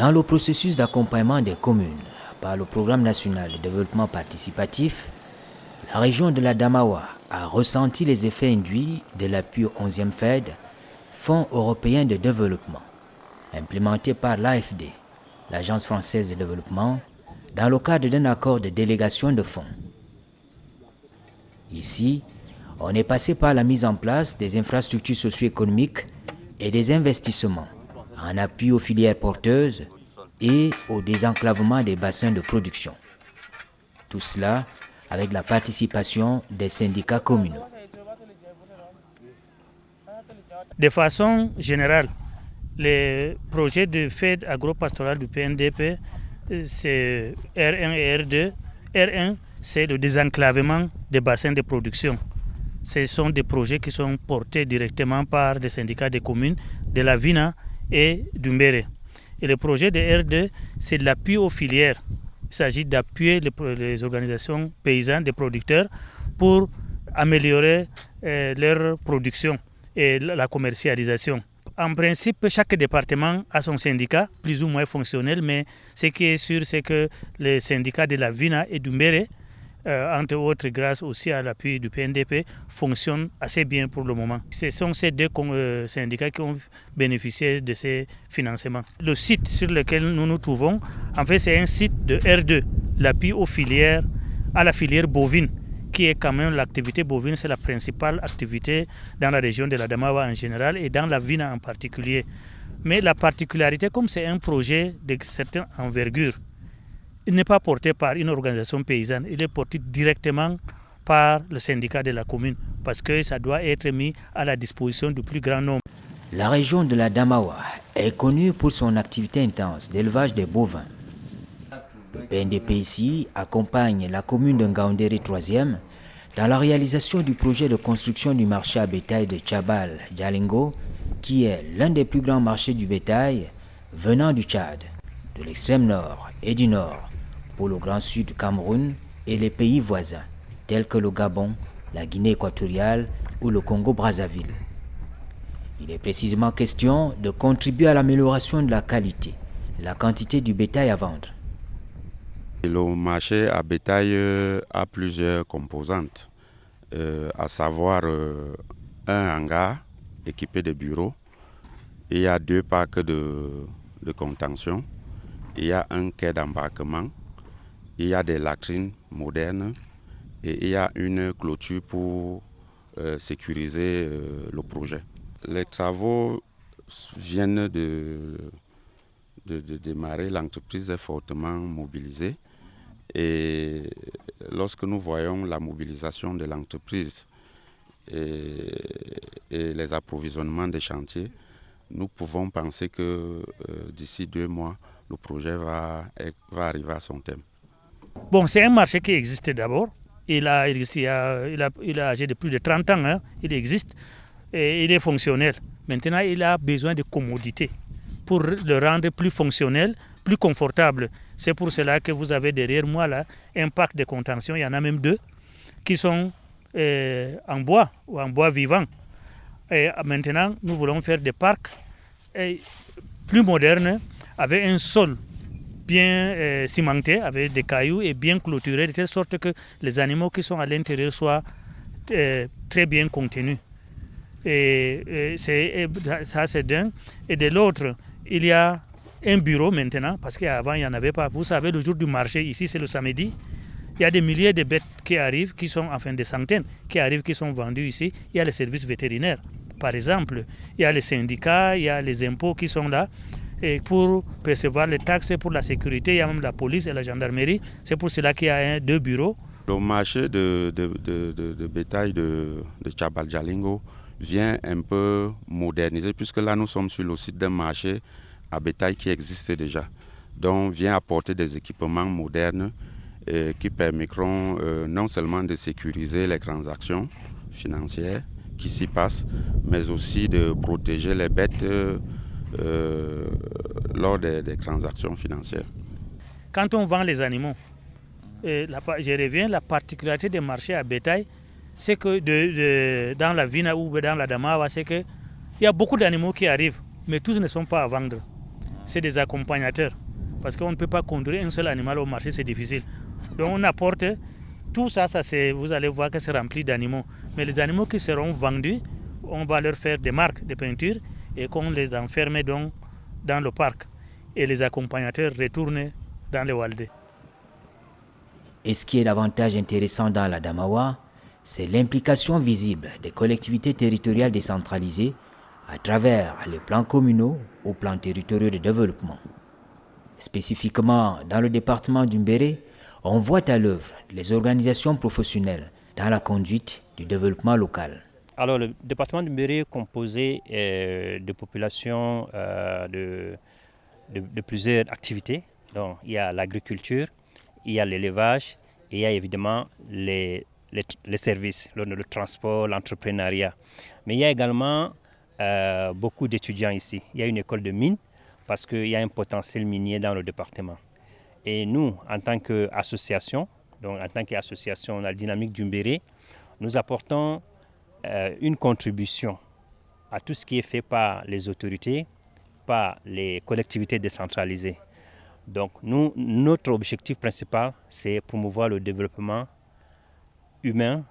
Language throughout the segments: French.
Dans le processus d'accompagnement des communes par le Programme national de développement participatif, la région de la Damawa a ressenti les effets induits de l'appui au 11e FED, Fonds européen de développement, implémenté par l'AFD, l'Agence française de développement, dans le cadre d'un accord de délégation de fonds. Ici, on est passé par la mise en place des infrastructures socio-économiques et des investissements en appui aux filières porteuses et au désenclavement des bassins de production. Tout cela avec la participation des syndicats communaux. De façon générale, les projets de FED agropastoral du PNDP, c'est R1 et R2. R1, c'est le désenclavement des bassins de production. Ce sont des projets qui sont portés directement par des syndicats des communes de la Vina et du Mbere. Et le projet de R2, c'est l'appui aux filières. Il s'agit d'appuyer les organisations paysannes, des producteurs, pour améliorer leur production et la commercialisation. En principe, chaque département a son syndicat, plus ou moins fonctionnel, mais ce qui est sûr, c'est que les syndicats de la Vina et du Mbere, entre autres grâce aussi à l'appui du PNDP, fonctionnent assez bien pour le moment. Ce sont ces deux syndicats qui ont bénéficié de ces financements. Le site sur lequel nous nous trouvons, en fait, c'est un site de R2, l'appui aux filières, à la filière bovine, qui est quand même l'activité bovine, c'est la principale activité dans la région de la Damawa en général et dans la Vina en particulier. Mais la particularité, comme c'est un projet de certaine envergure, il n'est pas porté par une organisation paysanne, il est porté directement par le syndicat de la commune parce que ça doit être mis à la disposition du plus grand nombre. La région de la Damawa est connue pour son activité intense d'élevage des bovins. Le PNDP ici accompagne la commune de Ngaoundéré 3e dans la réalisation du projet de construction du marché à bétail de Tchabal Jalingo, qui est l'un des plus grands marchés du bétail venant du Tchad, de l'extrême nord et du nord, pour le Grand Sud du Cameroun et les pays voisins, tels que le Gabon, la Guinée équatoriale ou le Congo-Brazzaville. Il est précisément question de contribuer à l'amélioration de la qualité et la quantité du bétail à vendre. Le marché à bétail a plusieurs composantes, à savoir un hangar équipé de bureaux, il y a 2 parcs de contention, il y a un quai d'embarquement, il y a des latrines modernes et il y a une clôture pour sécuriser le projet. Les travaux viennent de démarrer, l'entreprise est fortement mobilisée et lorsque nous voyons la mobilisation de l'entreprise et les approvisionnements des chantiers, nous pouvons penser que d'ici 2 mois, le projet va arriver à son terme. Bon, c'est un marché qui existe d'abord. Il a âgé de plus de 30 ans, hein. Il existe et il est fonctionnel. Maintenant, il a besoin de commodité pour le rendre plus fonctionnel, plus confortable. C'est pour cela que vous avez derrière moi là un parc de contention, il y en a même 2, qui sont en bois ou en bois vivant. Et maintenant, nous voulons faire des parcs plus modernes avec un sol bien cimenté, avec des cailloux et bien clôturé, de telle sorte que les animaux qui sont à l'intérieur soient très bien contenus. Ça, c'est d'un. Et de l'autre, il y a un bureau maintenant, parce qu'avant, il n'y en avait pas. Vous savez, le jour du marché, ici, c'est le samedi. Il y a des milliers de bêtes qui arrivent, enfin des centaines, qui arrivent, qui sont vendues ici. Il y a les services vétérinaires, par exemple. Il y a les syndicats, il y a les impôts qui sont là. Et pour percevoir les taxes pour la sécurité, il y a même la police et la gendarmerie. C'est pour cela qu'il y a 2 bureaux. Le marché de bétail de Tchabal Jalingo vient un peu moderniser, puisque là nous sommes sur le site d'un marché à bétail qui existe déjà. Donc vient apporter des équipements modernes qui permettront non seulement de sécuriser les transactions financières qui s'y passent, mais aussi de protéger les bêtes lors des transactions financières. Quand on vend les animaux, je reviens, la particularité des marchés à bétail, c'est que dans la Vina ou dans la Damawa, c'est qu'il y a beaucoup d'animaux qui arrivent, mais tous ne sont pas à vendre. c'est des accompagnateurs. Parce qu'on ne peut pas conduire un seul animal au marché, c'est difficile. Donc on apporte tout ça, vous allez voir que c'est rempli d'animaux. Mais les animaux qui seront vendus, on va leur faire des marques de peinture et qu'on les enferme donc dans le parc. Et les accompagnateurs retournent dans les Waldais. Et ce qui est davantage intéressant dans la Damawa, c'est l'implication visible des collectivités territoriales décentralisées à travers les plans communaux ou plans territoriaux de développement. Spécifiquement dans le département du Mbéré, on voit à l'œuvre les organisations professionnelles dans la conduite du développement local. Alors le département du Mbéré est composé de populations de plusieurs activités. Donc il y a l'agriculture, il y a l'élevage et il y a évidemment les services, le transport, l'entrepreneuriat. Mais il y a également beaucoup d'étudiants ici. Il y a une école de mines parce qu'il y a un potentiel minier dans le département. Et nous, en tant qu'association, donc en tant qu'association La Dynamique du Mbéré, nous apportons une contribution à tout ce qui est fait par les autorités, par les collectivités décentralisées. Donc notre objectif principal, c'est promouvoir le développement humain,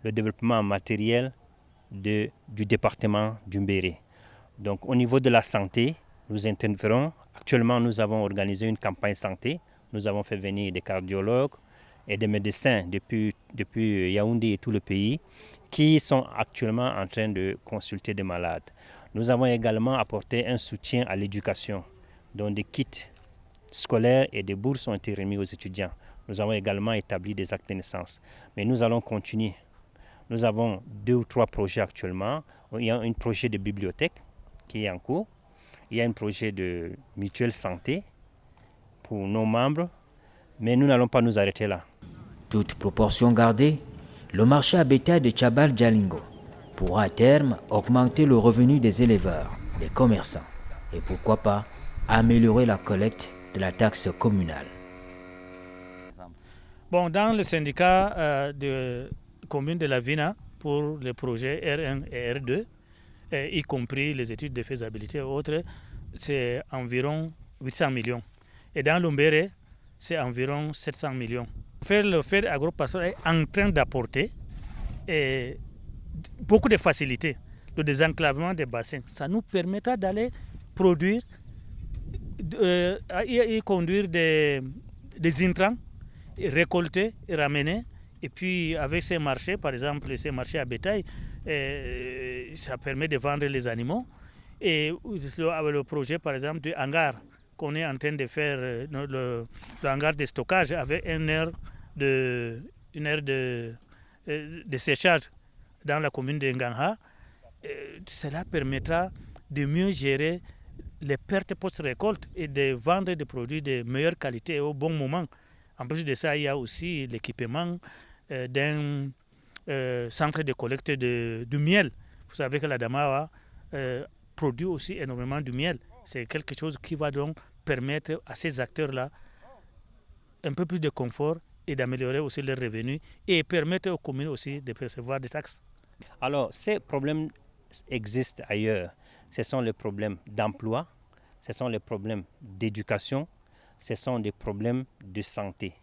le développement matériel du département du Mbéré. Donc au niveau de la santé, nous intervenons. Actuellement, nous avons organisé une campagne santé. Nous avons fait venir des cardiologues et des médecins depuis Yaoundé et tout le pays qui sont actuellement en train de consulter des malades. Nous avons également apporté un soutien à l'éducation, dont des kits scolaires et des bourses ont été remis aux étudiants. Nous avons également établi des actes de naissance. Mais nous allons continuer. Nous avons 2 ou 3 projets actuellement. Il y a un projet de bibliothèque qui est en cours. Il y a un projet de mutuelle santé pour nos membres. Mais nous n'allons pas nous arrêter là. Toute proportion gardée, le marché à bétail de Tchabal Jalingo pourra à terme augmenter le revenu des éleveurs, des commerçants et pourquoi pas améliorer la collecte de la taxe communale. Bon, dans le syndicat de commune de la Vina pour les projets R1 et R2, y compris les études de faisabilité et autres, c'est environ 800 millions. Et dans l'Umbéré, c'est environ 700 millions. Le fait agropastoral est en train d'apporter beaucoup de facilités. Le désenclavement des bassins, ça nous permettra d'aller produire, y conduire des intrants, récolter et ramener. Et puis avec ces marchés, par exemple ces marchés à bétail, ça permet de vendre les animaux. Et le projet par exemple du hangar qu'on est en train de faire, le hangar de stockage avec une aire de séchage dans la commune de Ngangha, cela permettra de mieux gérer les pertes post-récolte et de vendre des produits de meilleure qualité et au bon moment. En plus de ça, il y a aussi l'équipement d'un centre de collecte du miel. Vous savez que la Damawa produit aussi énormément de miel. C'est quelque chose qui va donc permettre à ces acteurs-là un peu plus de confort et d'améliorer aussi leurs revenus et permettre aux communes aussi de percevoir des taxes. Alors, ces problèmes existent ailleurs. Ce sont les problèmes d'emploi, ce sont les problèmes d'éducation, ce sont des problèmes de santé,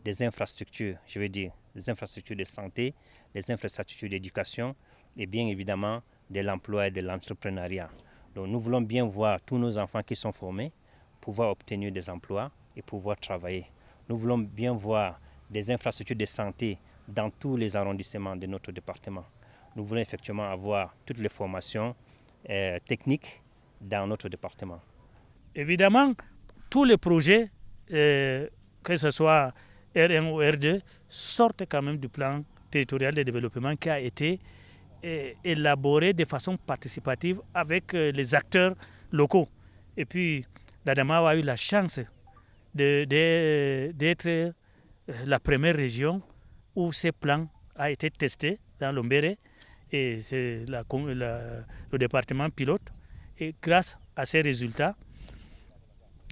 des infrastructures, je veux dire, des infrastructures de santé, des infrastructures d'éducation et bien évidemment de l'emploi et de l'entrepreneuriat. Donc nous voulons bien voir tous nos enfants qui sont formés pouvoir obtenir des emplois et pouvoir travailler. Nous voulons bien voir des infrastructures de santé dans tous les arrondissements de notre département. Nous voulons effectivement avoir toutes les formations techniques dans notre département. Évidemment, tous les projets, que ce soit R1 ou R2, sortent quand même du plan territorial de développement qui a été élaboré de façon participative avec les acteurs locaux. Et puis, la Damawa a eu la chance d'être la première région où ce plan a été testé dans l'Umbéré. Et c'est le département pilote. Et grâce à ces résultats,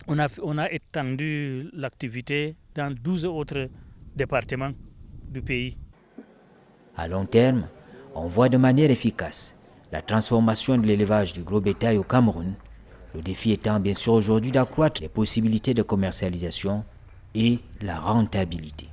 on a étendu l'activité dans 12 autres départements du pays. À long terme, on voit de manière efficace la transformation de l'élevage du gros bétail au Cameroun Le défi étant bien sûr aujourd'hui d'accroître les possibilités de commercialisation et la rentabilité.